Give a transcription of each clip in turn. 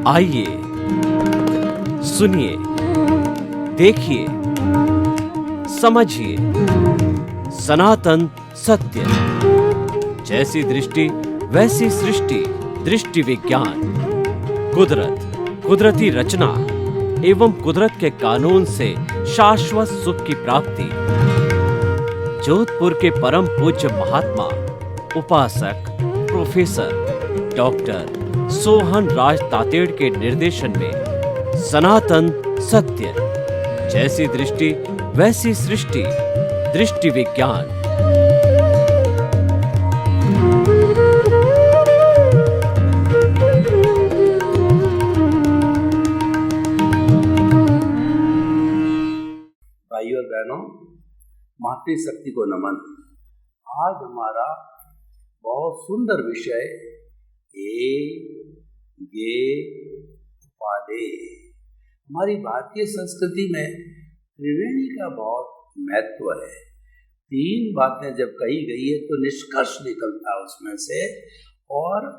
आइए सुनिए, देखिए, समझिए सनातन सत्य। जैसी दृष्टि वैसी सृष्टि, दृष्टि विज्ञान। कुदरत, कुदरती रचना एवं कुदरत के कानून से शाश्वत सुख की प्राप्ति। जोधपुर के परम पूज्य महात्मा उपासक प्रोफेसर डॉक्टर सोहन राज तातेड़ के निर्देशन में सनातन सत्य। जैसी दृष्टि वैसी सृष्टि, दृष्टि विज्ञान। भाइयों और बहनों, मातृशक्ति को नमन। आज हमारा बहुत सुंदर विषय गे उपादे। हमारी भारतीय संस्कृति में त्रिवेणी का बहुत महत्व है। तीन बातें जब कही गई है तो निष्कर्ष निकलता है उसमें से। और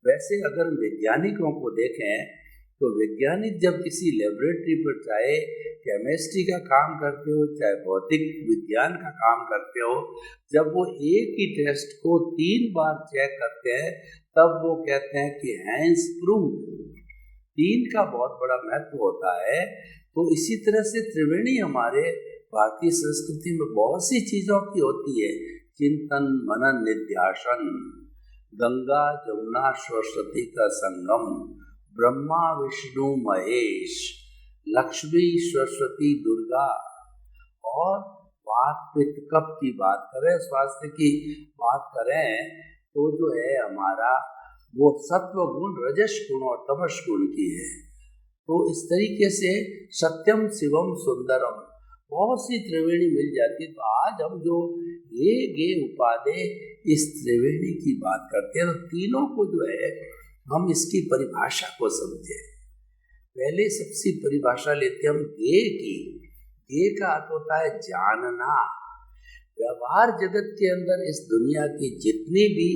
वैसे अगर वैज्ञानिकों को देखें तो वैज्ञानिक जब किसी लेबोरेटरी पर चाहे केमिस्ट्री का काम करते हो चाहे भौतिक विज्ञान का काम करते हो, जब वो एक ही टेस्ट को 3 बार चेक करते हैं तब वो कहते हैं कि हैंस प्रूव। 3 का बहुत बड़ा महत्व होता है। तो इसी तरह से त्रिवेणी हमारे भारतीय संस्कृति में बहुत सी चीज़ों की होती है। चिंतन, मनन, निध्यासन, गंगा जमुना सरस्वती का संगम, ब्रह्मा विष्णु महेश, लक्ष्मी सरस्वती दुर्गा। और वात पित्त कफ की बात करें, स्वास्थ्य की बात करें तो जो है हमारा वो सत्व गुण, रजस गुण और तमस गुण की है। तो इस तरीके से सत्यम शिवम सुंदरम बहुत सी त्रिवेणी मिल जाती है। तो आज हम जो ये गे उपादे इस त्रिवेणी की बात करते हैं तो तीनों को जो है हम इसकी परिभाषा को समझें। पहले सबसे परिभाषा लेते हम गे की। गे का अर्थ होता है जानना। व्यवहार जगत के अंदर इस दुनिया की जितनी भी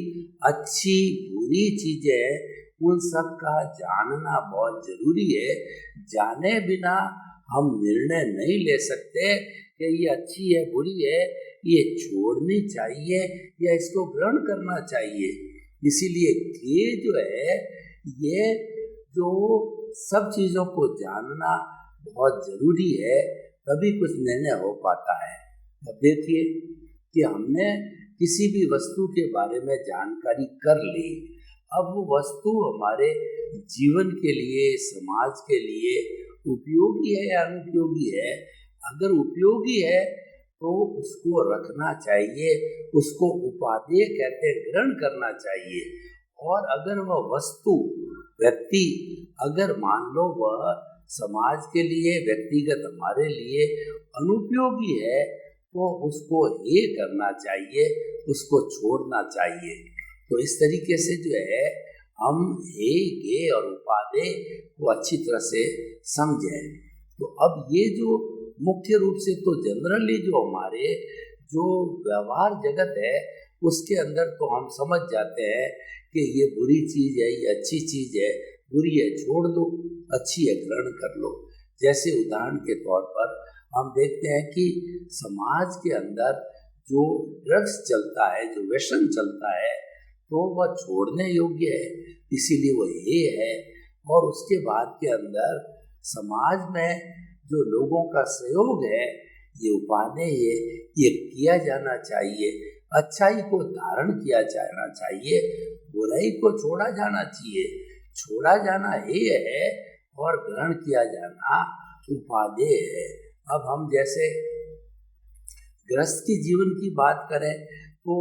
अच्छी बुरी चीजें हैं उन सब का जानना बहुत जरूरी है। जाने बिना हम निर्णय नहीं ले सकते कि ये अच्छी है बुरी है, ये छोड़नी चाहिए या इसको ग्रहण करना चाहिए। इसीलिए ये जो है ये जो सब चीज़ों को जानना बहुत ज़रूरी है, तभी कुछ निर्णय हो पाता है। अब देखिए कि हमने किसी भी वस्तु के बारे में जानकारी कर ली। अब वो वस्तु हमारे जीवन के लिए, समाज के लिए उपयोगी है या अनुपयोगी है। अगर उपयोगी है तो उसको रखना चाहिए, उसको उपादेय कहते हैं, ग्रहण करना चाहिए। और अगर वह वस्तु, व्यक्ति अगर मान लो वह समाज के लिए, व्यक्तिगत हमारे लिए अनुपयोगी है तो उसको ये करना चाहिए, उसको छोड़ना चाहिए। तो इस तरीके से जो है हम हे गे और उपादेय को अच्छी तरह से समझें। तो अब ये जो मुख्य रूप से तो जनरली जो हमारे जो व्यवहार जगत है उसके अंदर तो हम समझ जाते हैं कि ये बुरी चीज़ है, ये अच्छी चीज़ है, बुरी है छोड़ दो, अच्छी है ग्रहण कर लो। जैसे उदाहरण के तौर पर हम देखते हैं कि समाज के अंदर जो ड्रग्स चलता है, जो व्यसन चलता है, तो वह छोड़ने योग्य है, इसीलिए वो ये है। और उसके बाद के अंदर समाज में जो लोगों का सहयोग है, ये उपादेय है, ये किया जाना चाहिए। अच्छाई को धारण किया जाना चाहिए, बुराई को छोड़ा जाना चाहिए। छोड़ा जाना ये है और ग्रहण किया जाना उपादेय है। अब हम जैसे गृहस्थ की जीवन की बात करें तो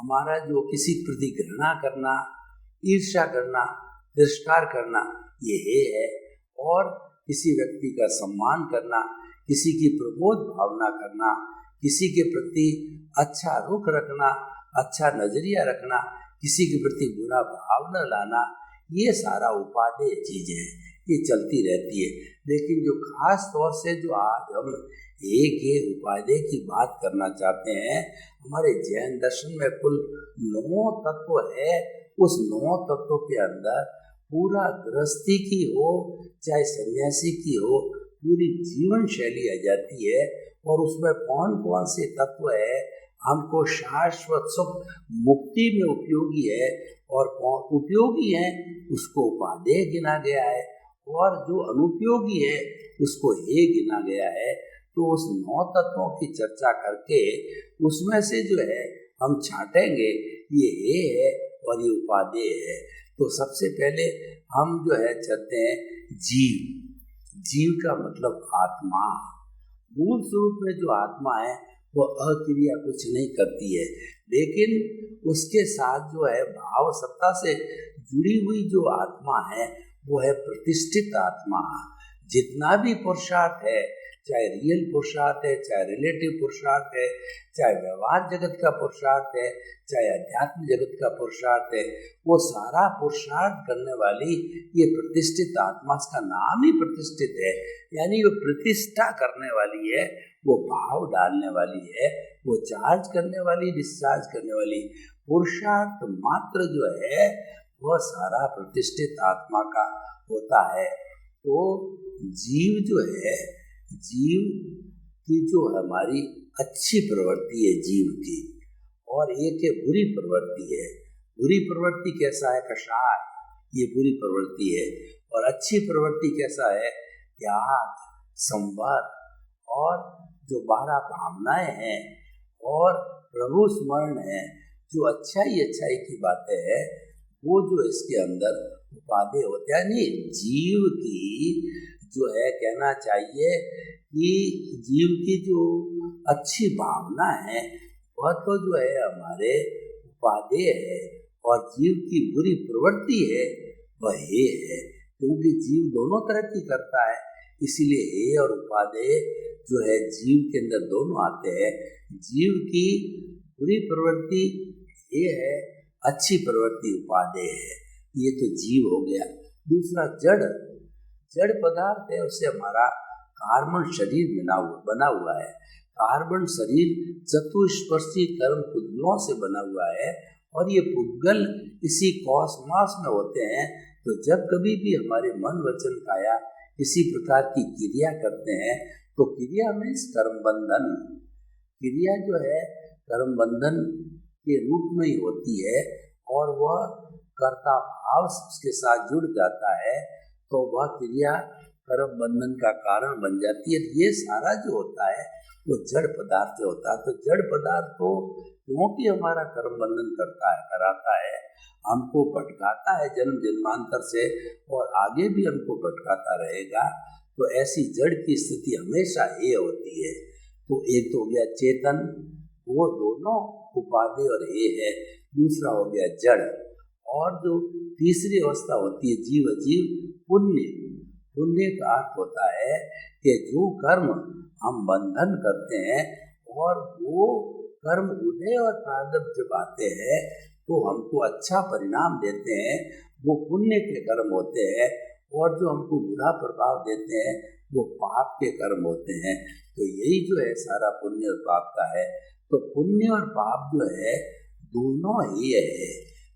हमारा जो किसी के प्रति घृणा करना, ईर्ष्या करना, तिरस्कार करना ये है। और किसी व्यक्ति का सम्मान करना, किसी की प्रबोध भावना करना, किसी के प्रति अच्छा रुख रखना, अच्छा नजरिया रखना, किसी के प्रति बुरा भाव न लाना, ये सारा उपादेय चीजें हैं, ये चलती रहती है। लेकिन जो खास तौर से जो आज हम एक ये उपादेय की बात करना चाहते हैं, हमारे जैन दर्शन में कुल 9 तत्व है। उस 9 तत्वों के अंदर पूरा गृहस्थी की हो चाहे सन्यासी की हो, पूरी जीवन शैली आ जाती है। और उसमें कौन कौन से तत्व है हमको शाश्वत सुख मुक्ति में उपयोगी है और कौन उपयोगी है उसको उपादेय गिना गया है, और जो अनुपयोगी है उसको हे गिना गया है। तो उस 9 तत्वों की चर्चा करके उसमें से जो है हम छांटेंगे ये हे है और ये उपादेय है। तो सबसे पहले हम जो है चलते हैं जीव। जीव का मतलब आत्मा। मूल स्वरूप में जो आत्मा है वो अक्रिया कुछ नहीं करती है, लेकिन उसके साथ जो है भाव सत्ता से जुड़ी हुई जो आत्मा है वो है प्रतिष्ठित आत्मा। जितना भी पुरुषार्थ है, चाहे रियल पुरुषार्थ है, चाहे रिलेटिव पुरुषार्थ है, चाहे व्यवहार जगत का पुरुषार्थ है, चाहे अध्यात्म जगत का पुरुषार्थ है, वो सारा पुरुषार्थ करने वाली ये प्रतिष्ठित आत्मा, का नाम ही प्रतिष्ठित है, यानी वो प्रतिष्ठा करने वाली है, वो भाव डालने वाली है, वो चार्ज करने वाली, डिस्चार्ज करने वाली। पुरुषार्थ मात्र जो है वह सारा प्रतिष्ठित आत्मा का होता है। तो जीव जो है, जीव की जो हमारी अच्छी प्रवृत्ति है जीव की, और एक है बुरी प्रवृत्ति है। बुरी प्रवृत्ति कैसा है? कषाय, ये बुरी प्रवृत्ति है। और अच्छी प्रवृत्ति कैसा है? त्याग, संवर, और जो 12 भावनाएं हैं और प्रभु स्मरण है, जो अच्छाई की बातें हैं, वो जो इसके अंदर उपादेय होते हैं। नहीं, जीव की जो है कहना चाहिए कि जीव की जो अच्छी भावना है वह तो जो है हमारे उपादेय है, और जीव की बुरी प्रवृत्ति है वह हे है, क्योंकि जीव दोनों तरह की करता है, इसीलिए हे और उपादेय जो है जीव के अंदर दोनों आते हैं। जीव की बुरी प्रवृत्ति ये है, अच्छी प्रवृत्ति उपादेय है। ये तो जीव हो गया। दूसरा जड़ पदार्थ है, उससे हमारा कार्बन शरीर बना हुआ है। कार्बन शरीर चतुष्पर्शी कर्म पुद्गलों से बना हुआ है, और ये पुद्गल इसी कॉस्मॉस में होते हैं। तो जब कभी भी हमारे मन वचन काया किसी प्रकार की क्रिया करते हैं, तो क्रिया में कर्म बंधन, क्रिया जो है कर्म बंधन के रूप में ही होती है, और वह कर्ता भाव उसके साथ जुड़ जाता है, तो वह क्रिया कर्म बंधन का कारण बन जाती है। ये सारा जो होता है वो जड़ पदार्थ से होता है। तो जड़ पदार्थ तो क्योंकि हमारा कर्म बंधन कराता है, हमको भटकाता है जन्म जन्मांतर से, और आगे भी हमको भटकाता रहेगा। तो ऐसी जड़ की स्थिति हमेशा ये होती है। तो एक तो हो गया चेतन, वो दोनों उपादेय और ये है। दूसरा हो गया जड़, और जो तीसरी अवस्था होती है जीव अजीव पुण्य। पुण्य का अर्थ होता है कि जो कर्म हम बंधन करते हैं, और वो कर्म उदय और प्रारब्ध जब आते हैं तो हमको अच्छा परिणाम देते हैं, वो पुण्य के कर्म होते हैं। और जो हमको बुरा प्रभाव देते हैं वो पाप के कर्म होते हैं। तो यही जो है सारा पुण्य और पाप का है। तो पुण्य और पाप जो है दोनों ही है।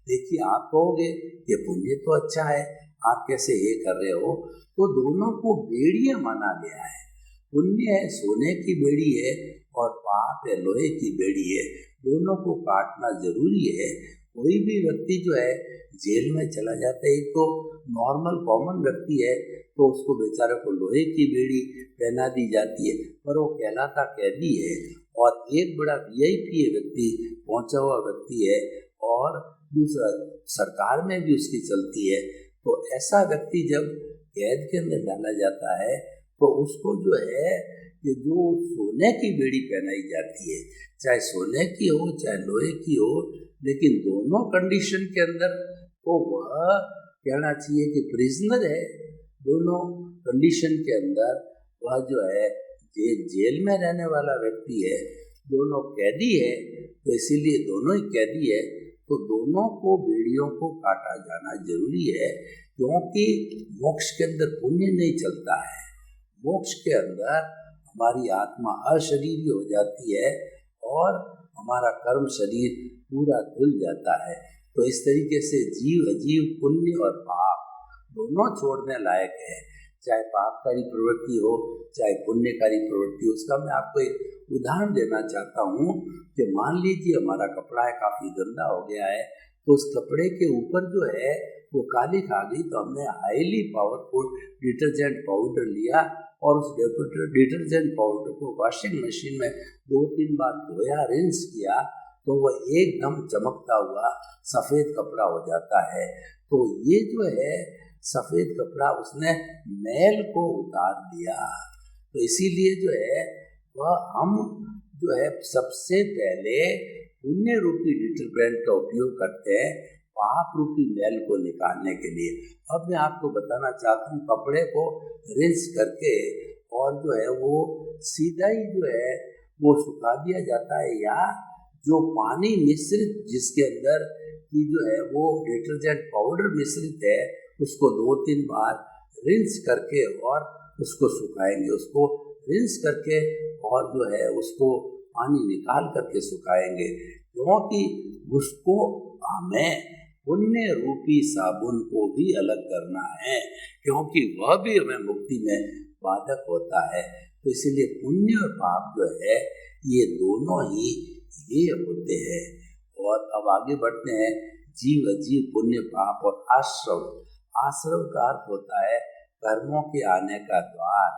देखिए, आप कहोगे कि पुण्य तो अच्छा है, आप कैसे ये कर रहे हो? तो दोनों को बेड़ियां माना गया है। पुण्य है सोने की बेड़ी है, और पाप है लोहे की बेड़ी है। दोनों को काटना जरूरी है। कोई भी व्यक्ति जो है जेल में चला जाता है, एक तो नॉर्मल कॉमन व्यक्ति है तो उसको बेचारे को लोहे की बेड़ी पहना दी जाती है, पर वो कहलाता कैदी है। और एक बड़ा वीआईपी व्यक्ति, पहुंचा हुआ व्यक्ति है, और दूसरा सरकार में भी उसकी चलती है। तो ऐसा व्यक्ति जब कैद के अंदर डाला जाता है तो उसको जो है कि जो सोने की बेड़ी पहनाई जाती है, चाहे सोने की हो चाहे लोहे की हो, लेकिन दोनों कंडीशन के अंदर तो वह कहना चाहिए कि प्रिजनर है। दोनों कंडीशन के अंदर वह जो है जेल में रहने वाला व्यक्ति है, दोनों कैदी है। तो इसीलिए दोनों ही कैदी है, तो दोनों को बेड़ियों को काटा जाना जरूरी है, क्योंकि मोक्ष के अंदर पुण्य नहीं चलता है। मोक्ष के अंदर हमारी आत्मा अशरीरी हो जाती है, और हमारा कर्म शरीर पूरा धुल जाता है। तो इस तरीके से जीव अजीव पुण्य और पाप दोनों छोड़ने लायक है। चाहे पापकारी प्रवृत्ति हो चाहे पुण्यकारी प्रवृत्ति हो। उसका मैं आपको एक उदाहरण देना चाहता हूँ कि मान लीजिए हमारा कपड़ा है काफ़ी गंदा हो गया है, तो उस कपड़े के ऊपर जो है वो काली खा गई, तो हमने हाईली पावरफुल डिटर्जेंट पाउडर लिया और उस डिटर्जेंट पाउडर को वॉशिंग मशीन में 2-3 बार धोया, रिंस किया, तो वह एकदम चमकता हुआ सफ़ेद कपड़ा हो जाता है। तो ये जो है सफ़ेद कपड़ा उसने मैल को उतार दिया। तो इसीलिए जो है वह हम जो है सबसे पहले पुण्य रूपी डिटर्जेंट का उपयोग करते हैं पाप रूपी मैल को निकालने के लिए। अब मैं आपको बताना चाहता हूँ, कपड़े को रिंस करके और जो है वो सीधा ही जो है वो सुखा दिया जाता है, या जो पानी मिश्रित जिसके अंदर की जो है वो डिटर्जेंट पाउडर मिश्रित है उसको 2-3 बार रिंस करके और उसको सुखाएंगे। उसको रिंस करके और जो है उसको पानी निकाल करके सुखाएंगे, क्योंकि उसको हमें पुण्य रूपी साबुन को भी अलग करना है, क्योंकि वह भी हमें मुक्ति में बाधक होता है। तो इसीलिए पुण्य और पाप जो है ये दोनों ही ये होते हैं। और अब आगे बढ़ते हैं। जीव अजीव पुण्य पाप और आश्रव। आश्रव का अर्थ होता है कर्मों के आने का द्वार।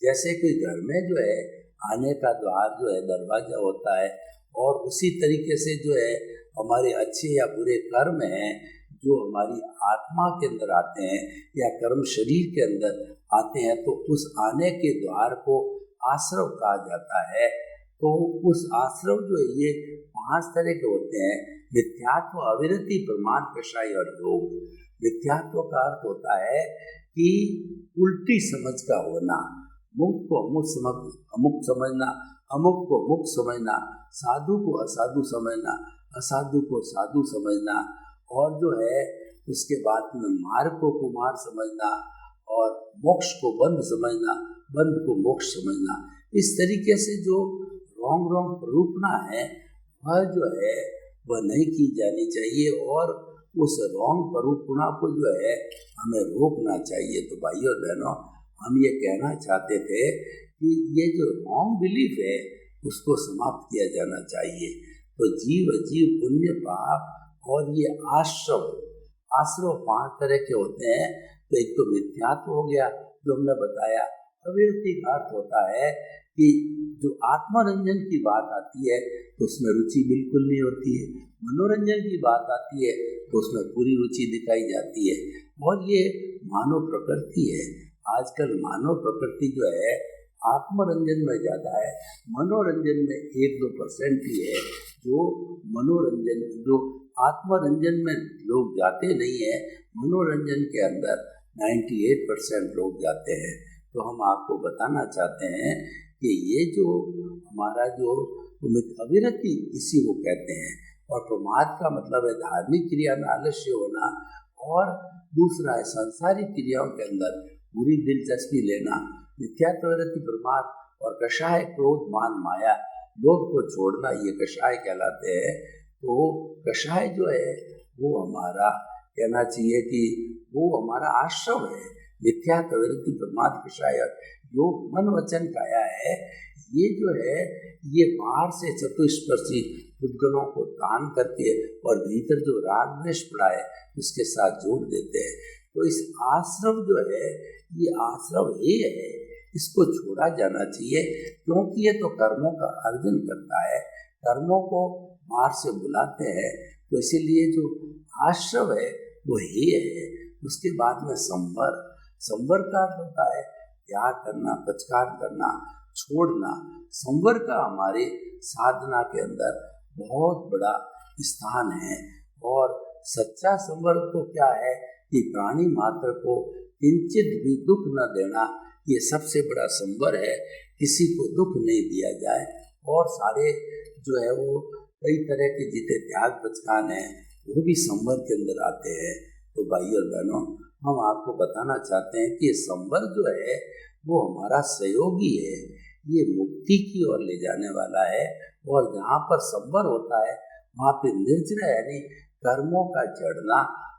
जैसे कोई घर में जो है आने का द्वार जो है दरवाजा होता है, और उसी तरीके से जो है हमारे अच्छे या बुरे कर्म हैं जो हमारी आत्मा के अंदर आते हैं या कर्म शरीर के अंदर आते हैं, तो उस आने के द्वार को आश्रव कहा जाता है। तो उस आश्रव जो है ये 5 तरह के होते हैं। मिथ्यात्व, अविरति, प्रमाद, कषाय और योग। मिथ्यात्व का अर्थ होता है कि उल्टी समझ का होना, मुक्त को अमुक्त समझना, अमुक्त को मुक्त समझना, साधु को असाधु समझना, असाधु को साधु समझना, और जो है उसके बाद में मार्ग को कुमार समझना, और मोक्ष को बंध समझना, बंध को मोक्ष समझना। इस तरीके से जो रॉन्ग रूपना है वह जो है वह नहीं की जानी चाहिए, और उस रॉन्ग परूपना को जो है हमें रोकना चाहिए। तो भाइयों और बहनों, हम ये कहना चाहते थे कि ये जो रॉन्ग बिलीफ है उसको समाप्त किया जाना चाहिए। तो जीव अजीव पुण्य पाप और ये आश्रव 5 तरह के होते हैं। तो एक तो मिथ्यात्व हो गया जो हमने बताया। अविरति का अर्थ होता है कि जो आत्मरंजन की बात आती है तो उसमें रुचि बिल्कुल नहीं होती है, मनोरंजन की बात आती है तो उसमें पूरी रुचि दिखाई जाती है। और ये मानव प्रकृति है। आजकल मानव प्रकृति जो है आत्मरंजन में ज़्यादा है, मनोरंजन में 1-2% ही है जो मनोरंजन, जो आत्मरंजन में लोग जाते नहीं है। मनोरंजन के अंदर 98% लोग जाते हैं। तो हम आपको बताना चाहते हैं कि ये जो हमारा जो अविरति इसी को कहते हैं। और प्रमाद का मतलब है धार्मिक क्रिया में आलस्य होना, और दूसरा है सांसारिक क्रियाओं के अंदर बुरी दिलचस्पी लेना। मिथ्यात्वरति प्रमाद, और कषाय क्रोध मान माया, लोभ को छोड़ना, ये कषाय कहलाते हैं। तो कषाय जो है वो हमारा कहना चाहिए कि वो हमारा आश्रव है। मिथ्यात्वरति प्रमाद कषाय जो मन वचन काया है, ये जो है ये बाहर से चतुष्पर्शी उद्गणों को तान करके और भीतर जो राग द्वेष पड़ा है उसके साथ जोड़ देते हैं। तो इस आश्रव जो है ये आश्रव ही है, इसको छोड़ा जाना चाहिए, क्योंकि ये तो कर्मों का अर्जन करता है, कर्मों को बाहर से बुलाते हैं। तो इसीलिए जो आश्रव है वो ही है। उसके बाद में संवर का अर्थ होता है त्याग करना, पचकार करना, छोड़ना। संवर का हमारे साधना के अंदर बहुत बड़ा स्थान है। और सच्चा संवर तो क्या है कि प्राणी मात्र को किंचित भी दुख न देना, ये सबसे बड़ा संवर है। किसी को दुख नहीं दिया जाए, और सारे जो है वो कई तरह के जितने त्याग पचकान हैं वो भी संवर के अंदर आते हैं। तो भाई और बहनों, हम आपको बताना चाहते हैं कि संवर जो है वो हमारा सहयोगी है, ये मुक्ति की ओर ले जाने वाला है। और जहाँ पर संवर होता है वहाँ पे निर्जरा यानी कर्मों का जड़ना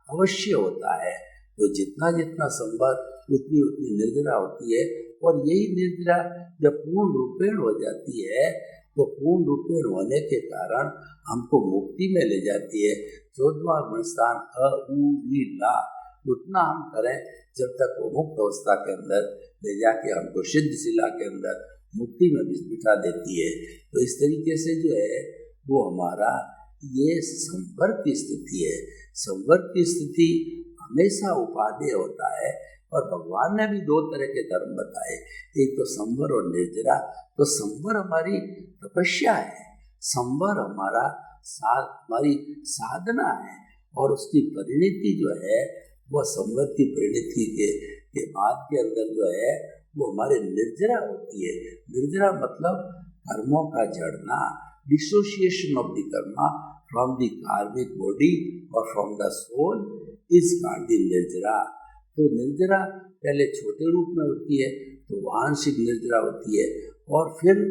अवश्य होता है। तो जितना जितना संवर उतनी उतनी निर्जरा होती है। और यही निर्जरा जब पूर्ण रूपेण हो जाती है तो पूर्ण रूपेण होने के कारण हमको मुक्ति में ले जाती है। 14वां गुणस्थान अ उ वी ला उतना हम करें जब तक वो मुक्त अवस्था के अंदर ले जाके हमको सिद्ध शिला के अंदर मुक्ति में बिठा देती है। तो इस तरीके से जो है वो हमारा ये संवर की स्थिति है। संवर की स्थिति हमेशा उपादेय होता है। और भगवान ने भी 2 तरह के धर्म बताए, एक तो संवर और निर्जरा। तो संवर हमारी तपस्या है, संवर हमारी साधना है। और उसकी परिणति जो है वह संवर की परिणति के बाद के अंदर जो है वो हमारे निर्जरा होती है। निर्जरा मतलब कर्मों का जड़ना, dissociation of the karma from the karmic body और from the soul is called the nirjara. तो निर्जरा पहले छोटे रूप में होती है, तो वांशिक निर्जरा होती है। और फिर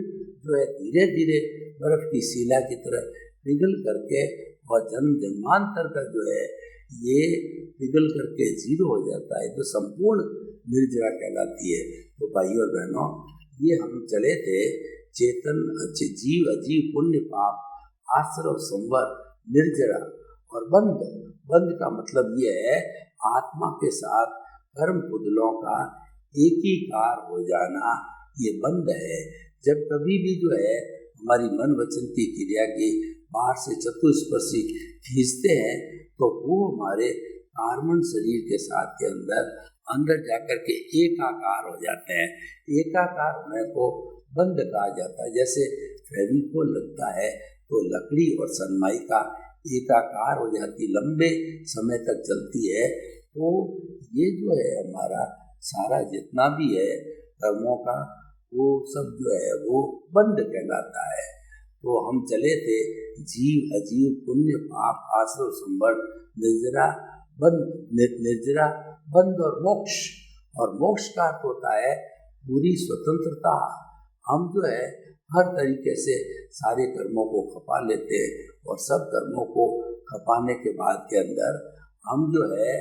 जो है धीरे धीरे बर्फ की शिला की तरह पिघल करके और जन्म जन्मांतर का जो है ये पिघल करके 0 हो जाता है, तो संपूर्ण निर्जरा कहलाती है। तो भाइयों और बहनों, ये हम चले थे चेतन जीव अजीव पुण्य पाप आश्रव संवर निर्जरा और बंध। बंध का मतलब ये है आत्मा के साथ कर्म पुतलों का एकीकार हो जाना, ये बंध है। जब कभी भी जो है हमारी मन वचन की क्रिया की बाहर से चतुष्पर्शी खींचते हैं तो वो हमारे कार्बन शरीर के साथ के अंदर जाकर के एकाकार हो जाते हैं। एकाकार होने को बंध कहा जाता है। जैसे फेविकोल लगता है तो लकड़ी और सनमाइका एकाकार हो जाती, लंबे समय तक चलती है। तो ये जो है हमारा सारा जितना भी है कर्मों का वो सब जो है वो बंध कहलाता है। तो हम चले थे जीव अजीव पुण्य पाप आश्रव संवर निर्जरा बंध और मोक्ष। और मोक्ष का अर्थ होता है पूरी स्वतंत्रता। हम जो है हर तरीके से सारे कर्मों को खपा लेते हैं और सब कर्मों को खपाने के बाद के अंदर हम जो है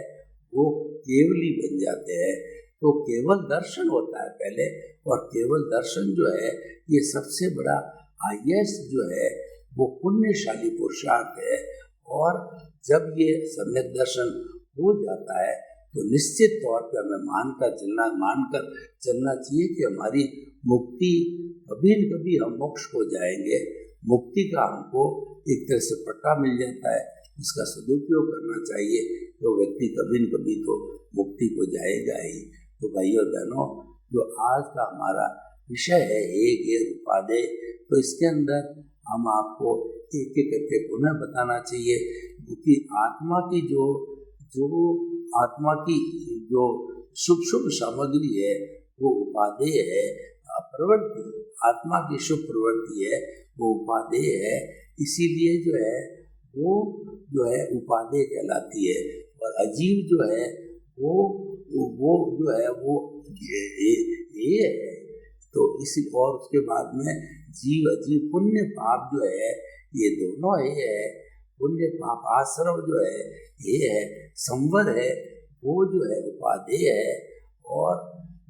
वो केवली बन जाते हैं। तो केवल दर्शन होता है पहले, और केवल दर्शन जो है ये सबसे बड़ा हाईएस्ट जो है वो पुण्यशाली पुरुषार्थ है। और जब ये सम्यक दर्शन हो जाता है तो निश्चित तौर पर हमें मानकर चलना चाहिए कि हमारी मुक्ति कभी न कभी हम मोक्ष को जाएंगे। मुक्ति का हमको एक तरह से पट्टा मिल जाता है, इसका सदुपयोग करना चाहिए। तो व्यक्ति कभी न कभी तो मुक्ति को जाएगा ही। तो भाइयों और बहनों, जो आज का हमारा विषय है एक ये उपादेय, तो इसके अंदर हम आपको एक एक करके पुनः बताना चाहिए कि आत्मा की जो शुभ सामग्री है वो उपादेय है। प्रवृत्ति आत्मा की शुभ प्रवृत्ति है वो उपादेय है, इसीलिए जो है वो जो है उपादेय कहलाती है। और अजीव जो है वो जो है वो ये है। तो इसी और उसके बाद में जीव अजीव पुण्य पाप जो है ये दोनों ये है। पुण्य पाप आश्रव जो है ये है, संवर है वो जो है उपादेय है। और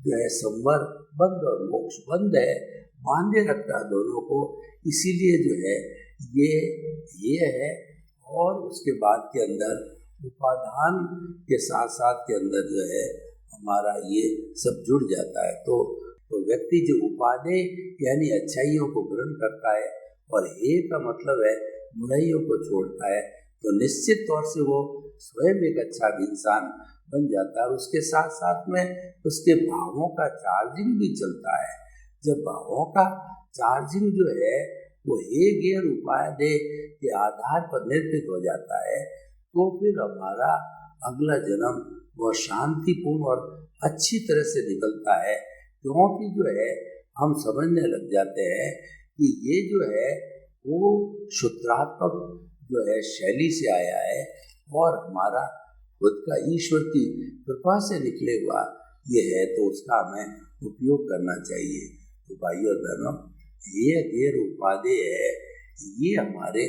जो है संवर बंध और मोक्ष बंध है, बांधे रखता दोनों को, इसीलिए जो है ये है। और उसके बाद के अंदर उपादान के साथ साथ के अंदर जो है हमारा ये सब जुड़ जाता है। तो व्यक्ति जो उपादेय यानी अच्छाइयों को ग्रहण करता है और हे का मतलब है बुराइयों को छोड़ता है, तो निश्चित तौर से वो स्वयं एक अच्छा इंसान बन जाता है। उसके साथ साथ में उसके भावों का चार्जिंग भी चलता है। जब भावों का चार्जिंग जो है वो हे गैर उपादेय के आधार पर निर्मित हो जाता है, तो फिर हमारा अगला जन्म वह शांतिपूर्ण और अच्छी तरह से निकलता है। क्योंकि जो है हम समझने लग जाते हैं कि ये जो है वो सूत्रात्मक जो है शैली से आया है और हमारा खुद का ईश्वर की कृपा से निकले हुआ ये है, तो उसका हमें उपयोग करना चाहिए। तो भाइयों और बहनों, ये गैर उपादेय है, ये हमारे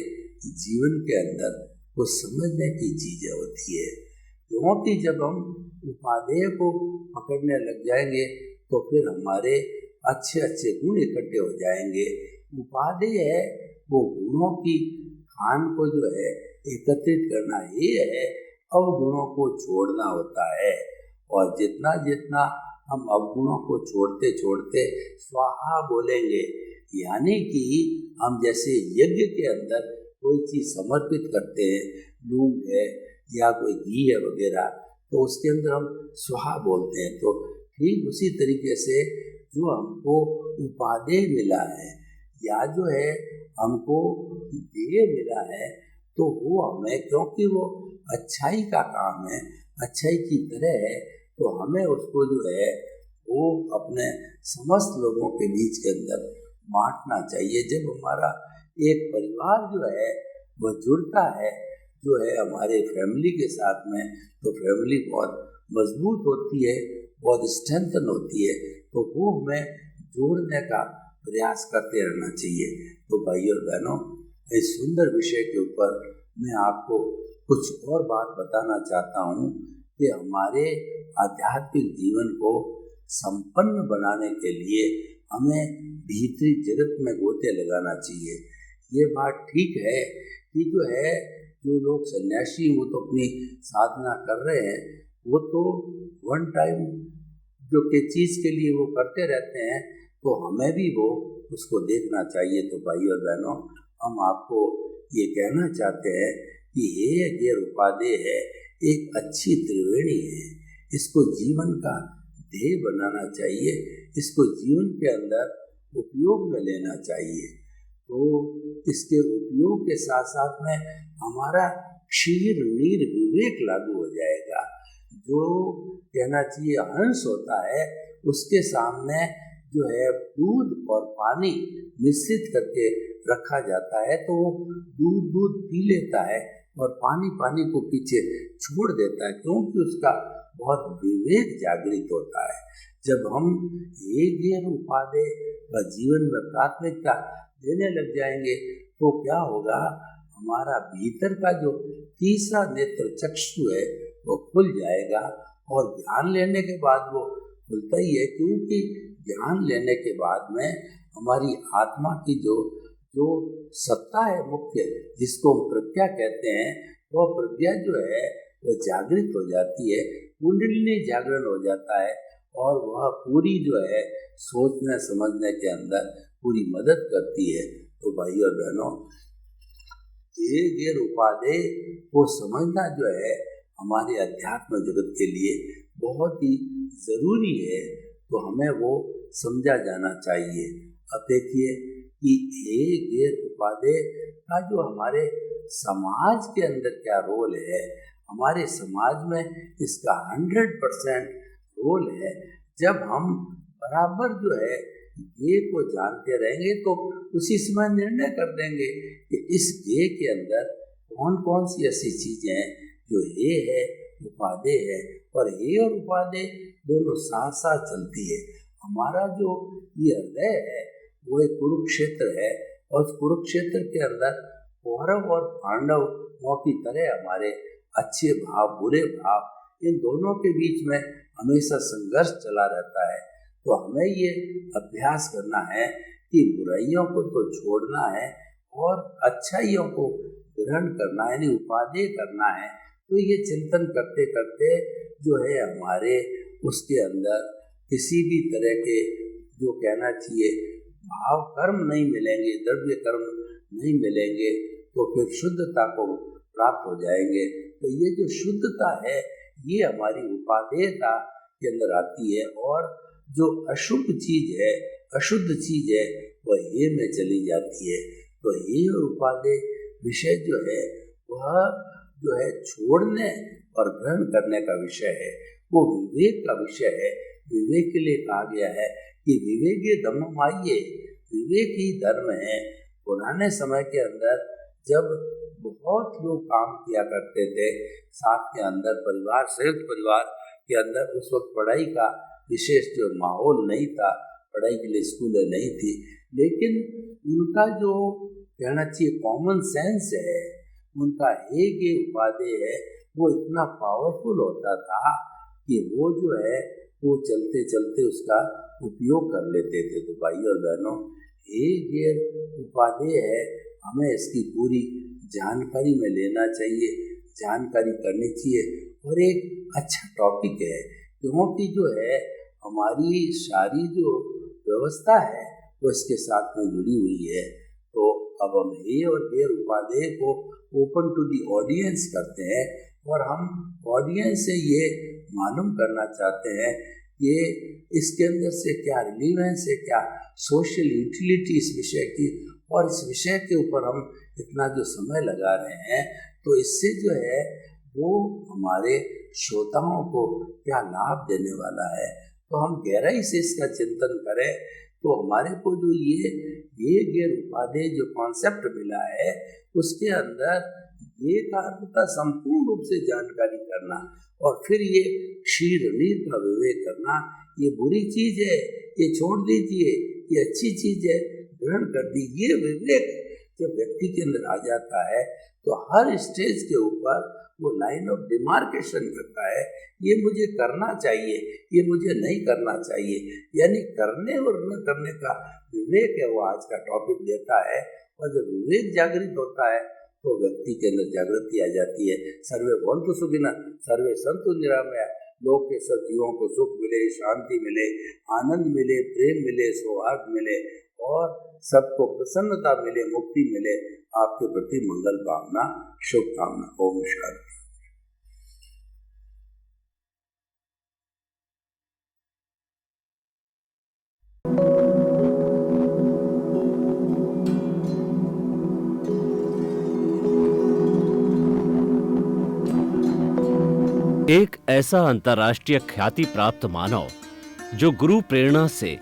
जीवन के अंदर कुछ समझने की चीजें होती है। क्योंकि जब हम उपादेय को पकड़ने लग जाएंगे तो फिर हमारे अच्छे अच्छे गुण इकट्ठे हो जाएंगे। उपादेय है वो गुणों की खान को जो है एकत्रित करना ही है, अवगुणों को छोड़ना होता है। और जितना जितना हम अवगुणों को छोड़ते छोड़ते स्वाहा बोलेंगे, यानी कि हम जैसे यज्ञ के अंदर कोई चीज समर्पित करते हैं, लूंग है या कोई घी है वगैरह, तो उसके अंदर हम स्वाहा बोलते हैं। तो ठीक उसी तरीके से जो हमको उपादेय मिला है या जो है हमको देय मिला है, तो वो हमें, क्योंकि वो अच्छाई का काम है, अच्छाई की तरह है, तो हमें उसको जो है वो अपने समस्त लोगों के बीच के अंदर बांटना चाहिए। जब हमारा एक परिवार जो है वह जुड़ता है जो है हमारे फैमिली के साथ में, तो फैमिली बहुत मजबूत होती है, बहुत स्ट्रेंथन होती है, तो वो हमें जोड़ने का प्रयास करते रहना चाहिए। तो भाइयों और बहनों, इस सुंदर विषय के ऊपर मैं आपको कुछ और बात बताना चाहता हूँ कि हमारे आध्यात्मिक जीवन को संपन्न बनाने के लिए हमें भीतरी जगत में गोते लगाना चाहिए। ये बात ठीक है कि जो लोग सन्यासी वो तो अपनी साधना कर रहे हैं, वो तो वन टाइम जो के चीज़ के लिए वो करते रहते हैं, तो हमें भी वो उसको देखना चाहिए। तो भाई और बहनों, हम आपको ये कहना चाहते हैं कि ये गैर उपादेय है, एक अच्छी त्रिवेणी है, इसको जीवन का ध्येय बनाना चाहिए, इसको जीवन के अंदर उपयोग में लेना चाहिए। तो इसके उपयोग के साथ साथ में हमारा क्षीर नीर विवेक लागू हो जाएगा। जो कहना चाहिए हंस होता है, उसके सामने जो है दूध और पानी मिश्रित करके रखा जाता है, तो वो दूध पी लेता है और पानी को पीछे छोड़ देता है, क्योंकि उसका बहुत विवेक जागृत होता है। जब हम एक गैर उपादेय व जीवन में प्राथमिकता देने लग जाएंगे, तो क्या होगा, हमारा भीतर का जो तीसरा नेत्र चक्षु है वो खुल जाएगा। और ध्यान लेने के बाद वो खुलता ही है, क्योंकि ध्यान लेने के बाद में हमारी आत्मा की जो सत्ता है मुख्य, जिसको हम प्रज्ञा कहते हैं, वह प्रज्ञा जो है वो जागृत हो जाती है, कुंडलिनी जागरण हो जाता है, और वह पूरी जो है सोचने समझने के अंदर पूरी मदद करती है। तो भाई और बहनों, ये गैर उपादेय को समझना जो है हमारे अध्यात्म जगत के लिए बहुत ही जरूरी है, तो हमें वो समझा जाना चाहिए। अब देखिए कि ये गैर उपादेय का जो हमारे समाज के अंदर क्या रोल है, हमारे समाज में इसका 100% रोल है। जब हम बराबर जो है ये को जानते रहेंगे, तो उसी समय निर्णय कर देंगे कि इस ये के अंदर कौन कौन सी ऐसी चीजें हैं जो ये है उपादेय है, और ये और उपादेय दोनों साथ साथ चलती है। हमारा जो ये हृदय है वो एक कुरुक्षेत्र है, और उस कुरुक्षेत्र के अंदर कौरव और पांडवों की तरह हमारे अच्छे भाव बुरे भाव, इन दोनों के बीच में हमेशा संघर्ष चला रहता है। तो हमें ये अभ्यास करना है कि बुराइयों को तो छोड़ना है और अच्छाइयों को ग्रहण करना है, यानी उपादेय करना है। तो ये चिंतन करते करते जो है हमारे उसके अंदर किसी भी तरह के जो कहना चाहिए भाव कर्म नहीं मिलेंगे, द्रव्य कर्म नहीं मिलेंगे, तो फिर शुद्धता को प्राप्त हो जाएंगे। तो ये जो शुद्धता है ये हमारी उपादेयता के अंदर आती है, और जो अशुभ चीज है, अशुद्ध चीज है, वह ये में चली जाती है। तो ये और उपादेय विषय जो है वह जो है छोड़ने और ग्रहण करने का विषय है, वो विवेक का विषय है। विवेक के लिए कहा गया है कि विवेके धम्ममाये, विवेक ही धर्म है। पुराने समय के अंदर जब बहुत लोग काम किया करते थे साथ के अंदर, परिवार संयुक्त परिवार के अंदर, उस वक्त पढ़ाई का विशेष जो माहौल नहीं था, पढ़ाई के लिए स्कूलें नहीं थी, लेकिन उनका जो कहना चाहिए कॉमन सेंस है, उनका एक उपादेय है, वो इतना पावरफुल होता था कि वो जो है वो चलते चलते उसका उपयोग कर लेते थे। तो भाई और बहनों, हे गैर उपादेय है, हमें इसकी पूरी जानकारी में लेना चाहिए, जानकारी करनी चाहिए। और एक अच्छा टॉपिक है, क्योंकि जो है हमारी सारी जो व्यवस्था है वो इसके साथ में जुड़ी हुई है। तो अब हम हे और गैर उपादेय को ओपन टू दी ऑडियंस करते हैं और हम ऑडियंस से ये मालूम करना चाहते हैं कि इसके अंदर से क्या रिलीवेंस है, क्या सोशल यूटिलिटी इस विषय की, और इस विषय के ऊपर हम इतना जो समय लगा रहे हैं तो इससे जो है वो हमारे श्रोताओं को क्या लाभ देने वाला है। तो हम गहराई से इसका चिंतन करें तो हमारे को जो ये गैर उपादेय जो कॉन्सेप्ट मिला है उसके अंदर ये का अर्थ संपूर्ण रूप से जानकारी करना और फिर ये क्षीर नीर का विवेक करना, ये बुरी चीज है ये छोड़ दीजिए, ये अच्छी चीज है ग्रहण कर दीजिए। ये विवेक जब व्यक्ति के अंदर आ जाता है तो हर स्टेज के ऊपर वो लाइन ऑफ डिमार्केशन करता है, ये मुझे करना चाहिए, ये मुझे नहीं करना चाहिए, यानी करने और न करने का विवेक है वो आज का टॉपिक देता है। और जब विवेक जागृत होता है तो व्यक्ति के अंदर जागृति आ जाती है। सर्वे भवन्तु सुखिनः, सर्वे सन्तु निरामयाः, लोक के सब जीवों को सुख मिले, शांति मिले, आनंद मिले, प्रेम मिले, सौहार्द मिले और सबको प्रसन्नता मिले, मुक्ति मिले। आपके प्रति मंगल भावना, शुभकामना। ओम शांति। एक ऐसा अंतर्राष्ट्रीय ख्याति प्राप्त मानव जो गुरु प्रेरणा से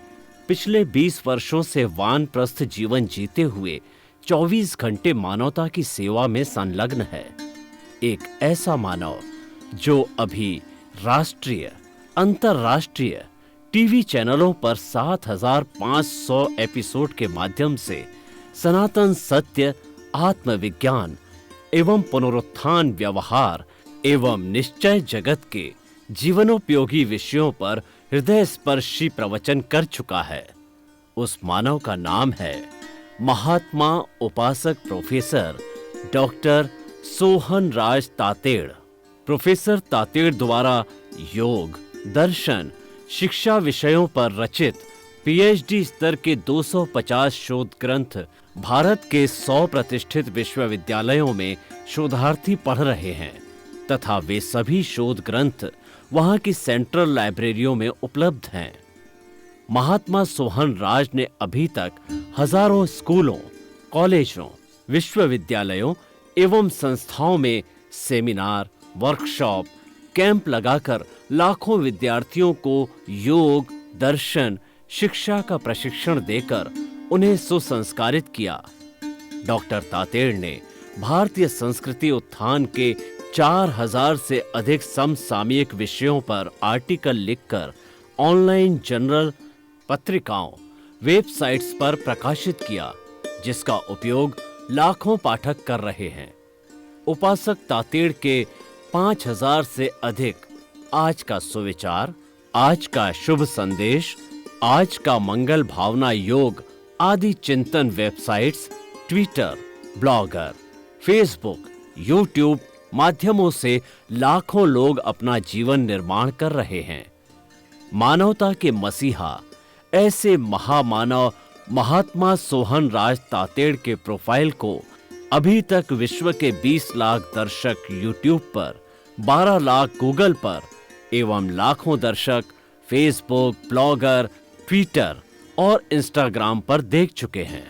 पिछले 20 वर्षों से वानप्रस्थ जीवन जीते हुए 24 घंटे मानवता की सेवा में संलग्न है। एक ऐसा मानव जो अभी राष्ट्रीय, अंतर्राष्ट्रीय टीवी चैनलों पर 7,500 एपिसोड के माध्यम से सनातन सत्य, आत्मविज्ञान एवं पुनरुत्थान, व्यवहार एवं निश्चय जगत के जीवनोपयोगी विषयों पर हृदय स्पर्शी प्रवचन कर चुका है। उस मानव का नाम है महात्मा उपासक प्रोफेसर डॉक्टर सोहन राज तातेड़। प्रोफेसर तातेड़ द्वारा योग, दर्शन, शिक्षा विषयों पर रचित पीएचडी स्तर के 250 शोध ग्रंथ भारत के 100 प्रतिष्ठित विश्वविद्यालयों में शोधार्थी पढ़ रहे हैं तथा वे सभी शोध ग्रंथ वहां की सेंट्रल लाइब्रेरियों में उपलब्ध हैं। महात्मा सोहन राज ने अभी तक हजारों स्कूलों, कॉलेजों, विश्वविद्यालयों एवं संस्थाओं में सेमिनार, वर्कशॉप, कैंप लगाकर लाखों विद्यार्थियों को योग, दर्शन, शिक्षा का प्रशिक्षण देकर उन्हें सुसंस्कारित किया। डॉक्टर तातेड़ ने भारतीय संस्कृति उत्थान के 4000 से अधिक समसामयिक विषयों पर आर्टिकल लिखकर ऑनलाइन जर्नल, पत्रिकाओं, वेबसाइट्स पर प्रकाशित किया, जिसका उपयोग लाखों पाठक कर रहे हैं। उपासक तातेड़ के 5000 से अधिक आज का सुविचार, आज का शुभ संदेश, आज का मंगल भावना योग आदि चिंतन websites, Twitter, blogger, Facebook, YouTube माध्यमों से लाखों लोग अपना जीवन निर्माण कर रहे हैं। मानवता के मसीहा ऐसे महामानव महात्मा सोहन राज तातेड़ के प्रोफाइल को अभी तक विश्व के 20 लाख दर्शक यूट्यूब पर, 12 लाख गूगल पर एवं लाखों दर्शक फेसबुक, ब्लॉगर, ट्विटर और इंस्टाग्राम पर देख चुके हैं।